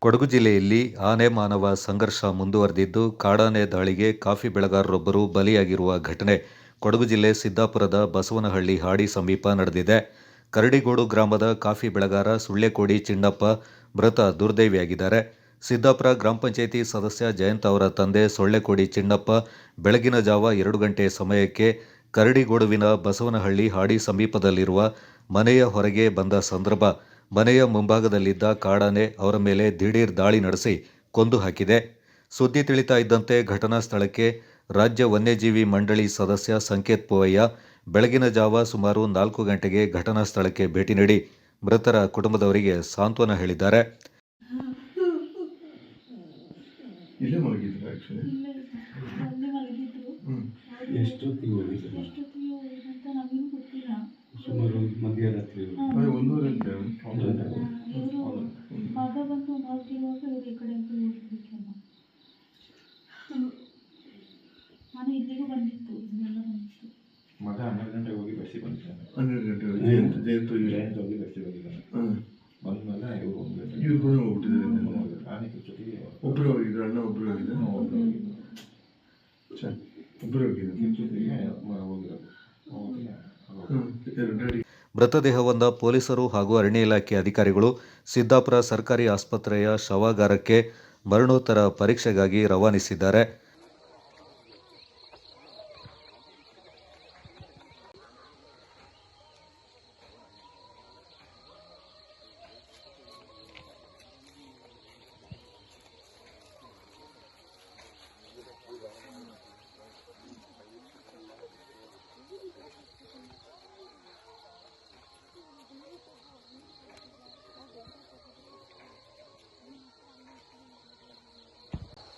ಕೊಡಗು ಜಿಲ್ಲೆಯಲ್ಲಿ ಆನೆ ಮಾನವ ಸಂಘರ್ಷ ಮುಂದುವರೆದಿದ್ದು, ಕಾಡಾನೆ ದಾಳಿಗೆ ಕಾಫಿ ಬೆಳೆಗಾರರೊಬ್ಬರು ಬಲಿಯಾಗಿರುವ ಘಟನೆ ಕೊಡಗು ಜಿಲ್ಲೆ ಸಿದ್ದಾಪುರದ ಬಸವನಹಳ್ಳಿ ಹಾಡಿ ಸಮೀಪ ನಡೆದಿದೆ. ಕರಡಿಗೋಡು ಗ್ರಾಮದ ಕಾಫಿ ಬೆಳೆಗಾರ ಸುಳ್ಳೆಕೋಡಿ ಚಿಣ್ಣಪ್ಪ ಮೃತ ದುರ್ದೈವಿಯಾಗಿದ್ದಾರೆ. ಸಿದ್ದಾಪುರ ಗ್ರಾಮ ಪಂಚಾಯಿತಿ ಸದಸ್ಯ ಜಯಂತ್ ಅವರ ತಂದೆ ಸೊಳ್ಳೆಕೋಡಿ ಚಿಣ್ಣಪ್ಪ ಬೆಳಗಿನ ಜಾವ 2 ಗಂಟೆ ಸಮಯಕ್ಕೆ ಕರಡಿಗೋಡುವಿನ ಬಸವನಹಳ್ಳಿ ಹಾಡಿ ಸಮೀಪದಲ್ಲಿರುವ ಮನೆಯ ಹೊರಗೆ ಬಂದ ಸಂದರ್ಭ ಮನೆಯ ಮುಂಭಾಗದಲ್ಲಿದ್ದ ಕಾಡಾನೆ ಅವರ ಮೇಲೆ ದಿಢೀರ್ ದಾಳಿ ನಡೆಸಿ ಕೊಂದು ಹಾಕಿದೆ. ಸುದ್ದಿ ತಿಳಿತಾ ಇದ್ದಂತೆ ಘಟನಾ ಸ್ಥಳಕ್ಕೆ ರಾಜ್ಯ ವನ್ಯಜೀವಿ ಮಂಡಳಿ ಸದಸ್ಯ ಸಂಕೇತ್ ಪೂವಯ್ಯ ಬೆಳಗಿನ ಜಾವ ಸುಮಾರು 4 ಗಂಟೆಗೆ ಘಟನಾ ಸ್ಥಳಕ್ಕೆ ಭೇಟಿ ನೀಡಿ ಮೃತರ ಕುಟುಂಬದವರಿಗೆ ಸಾಂತ್ವನ ಹೇಳಿದ್ದಾರೆ. ಸುಮಾರು ಮಧ್ಯರಾತ್ರಿ ಮಗ ಬಂದು ಮಲಗಿರುವಾಗ ಇವರು ಈ ಕಡೆ ಹೋಗ್ಬೇಕಲ್ಲ. ನಾನು ಇಲ್ಲಿಗೂ ಬಂದಿತ್ತು, ಇದೆಲ್ಲ ಬಂದಿತ್ತು. ಮಗ 12 ಗಂಟೆಗೆ ಹೋಗಿ ಬಸ್ಸಿಗೆ ಬಂದಿದ್ದಾನೆ. 12 ಗಂಟೆಗೆ ಜಯಂತ್ ಹೋಗಿ ಬಸ್ಸಿಗೆ ಹೋಗಿದ್ದಾನೆ. ಬಂದ್ಮೇಲೆ ಇವ್ರು ಕೂಡ ಹೋಗ್ಬಿಟ್ಟಿದ್ದಾರೆ. ಆನೆ ಜೊತೆಗೆ ಒಬ್ಬರು ಹೋಗಿದ್ರು, ಅಣ್ಣ ಒಬ್ಬರು ಹೋಗಿದ್ರು. ಒಬ್ಬರು ಹೋಗಿದ್ರು ಜೊತೆಗೆ ಹೋಗಿರೋದು. ಮೃತದೇಹವನ್ನು ಪೊಲೀಸರು ಹಾಗೂ ಅರಣ್ಯ ಇಲಾಖೆ ಅಧಿಕಾರಿಗಳು ಸಿದ್ದಾಪುರ ಸರ್ಕಾರಿ ಆಸ್ಪತ್ರೆಯ ಶವಾಗಾರಕ್ಕೆ ಮರಣೋತ್ತರ ಪರೀಕ್ಷೆಗಾಗಿ ರವಾನಿಸಿದ್ದಾರೆ.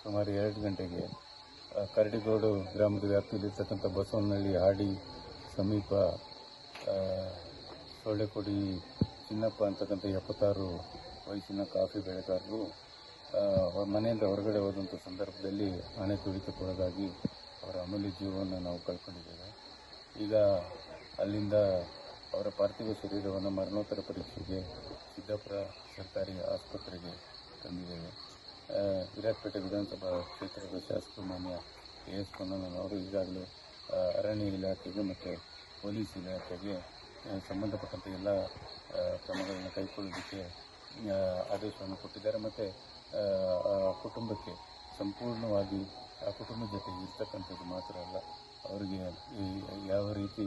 ಸುಮಾರು 2 ಗಂಟೆಗೆ ಕರಡಿಗೋಡು ಗ್ರಾಮದ ವ್ಯಾಪ್ತಿಯಲ್ಲಿರ್ತಕ್ಕಂಥ ಬಸವನಹಳ್ಳಿ ಹಾಡಿ ಸಮೀಪ ಸೊಳ್ಳೆಕೋಡಿ ಚಿನ್ನಪ್ಪ ಅಂತಕ್ಕಂಥ 76 ವಯಸ್ಸಿನ ಕಾಫಿ ಬೆಳೆಗಾರರು ಮನೆಯಿಂದ ಹೊರಗಡೆ ಹೋದಂಥ ಸಂದರ್ಭದಲ್ಲಿ ಆನೆ ತುಳಿತಕ್ಕೊಳಗಾಗಿ ಅವರ ಅಮೂಲ್ಯ ಜೀವವನ್ನು ನಾವು ಕಳ್ಕೊಂಡಿದ್ದೇವೆ. ಈಗ ಅಲ್ಲಿಂದ ಅವರ ಪಾರ್ಥಿವ ಶರೀರವನ್ನು ಮರಣೋತ್ತರ ಪರೀಕ್ಷೆಗೆ ಸಿದ್ದಾಪುರ ಸರ್ಕಾರಿ ಆಸ್ಪತ್ರೆಗೆ ತಂದಿದ್ದೇವೆ. ವಿರಾಜಪೇಟೆ ವಿಧಾನಸಭಾ ಕ್ಷೇತ್ರದ ಶಾಸಕರು ಮಾನ್ಯ ಎಸ್ ಪೊನ್ನಣ್ಣನವರು ಈಗಾಗಲೇ ಅರಣ್ಯ ಇಲಾಖೆಗೆ ಮತ್ತು ಪೊಲೀಸ್ ಇಲಾಖೆಗೆ ಸಂಬಂಧಪಟ್ಟಂಥ ಎಲ್ಲ ಕ್ರಮಗಳನ್ನು ಕೈಗೊಳ್ಳೋದಕ್ಕೆ ಆದೇಶವನ್ನು ಕೊಟ್ಟಿದ್ದಾರೆ. ಮತ್ತು ಕುಟುಂಬಕ್ಕೆ ಸಂಪೂರ್ಣವಾಗಿ ಆ ಕುಟುಂಬದ ಜೊತೆಗೆ ಇರ್ತಕ್ಕಂಥದ್ದು ಮಾತ್ರ ಅಲ್ಲ, ಅವರಿಗೆ ಯಾವ ರೀತಿ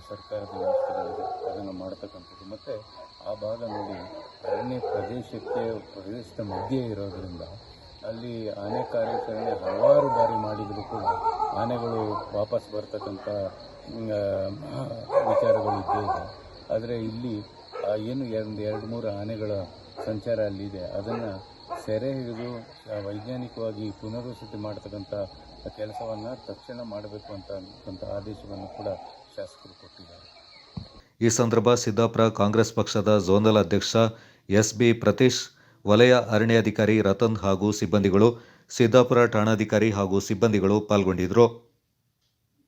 ಸರ್ಕಾರದ ವ್ಯವಸ್ಥೆಗಳಿದೆ ಅದನ್ನು ಮಾಡ್ತಕ್ಕಂಥದ್ದು. ಮತ್ತು ಆ ಭಾಗ ನೋಡಿ ಅರಣ್ಯ ಪ್ರದೇಶದ ಮಧ್ಯೆ ಇರೋದರಿಂದ ಅಲ್ಲಿ ಆನೆ ಕಾರ್ಯಾಚರಣೆ ಹಲವಾರು ಬಾರಿ ಮಾಡಿದರೂ ಕೂಡ ಆನೆಗಳು ವಾಪಸ್ ಬರ್ತಕ್ಕಂಥ ವಿಚಾರಗಳು ಇದ್ದೇ ಇದೆ. ಆದರೆ ಇಲ್ಲಿ ಏನು 2-3 ಆನೆಗಳ ಸಂಚಾರ ಅಲ್ಲಿದೆ, ಅದನ್ನು ಸೆರೆ ಹಿಡಿದು ವೈಜ್ಞಾನಿಕವಾಗಿ ಪುನರ್ವಸತಿ ಮಾಡ್ತಕ್ಕಂಥ ಕೆಲಸವನ್ನು ತಕ್ಷಣ ಮಾಡಬೇಕು ಅಂತ ಆದೇಶವನ್ನು ಕೂಡ ಶಾಸಕರು ಕೊಟ್ಟಿದ್ದಾರೆ. ಈ ಸಂದರ್ಭ ಸಿದ್ದಾಪುರ ಕಾಂಗ್ರೆಸ್ ಪಕ್ಷದ ಝೋನಲ್ ಅಧ್ಯಕ್ಷ ಎಸ್.ಬಿ. ಪ್ರತೀಶ್, ವಲಯ ಅರಣ್ಯಾಧಿಕಾರಿ ರತನ್ ಹಾಗೂ ಸಿಬ್ಬಂದಿಗಳು, ಸಿದ್ದಾಪುರ ಠಾಣಾಧಿಕಾರಿ ಹಾಗೂ ಸಿಬ್ಬಂದಿಗಳು ಪಾಲ್ಗೊಂಡಿದ್ದರು.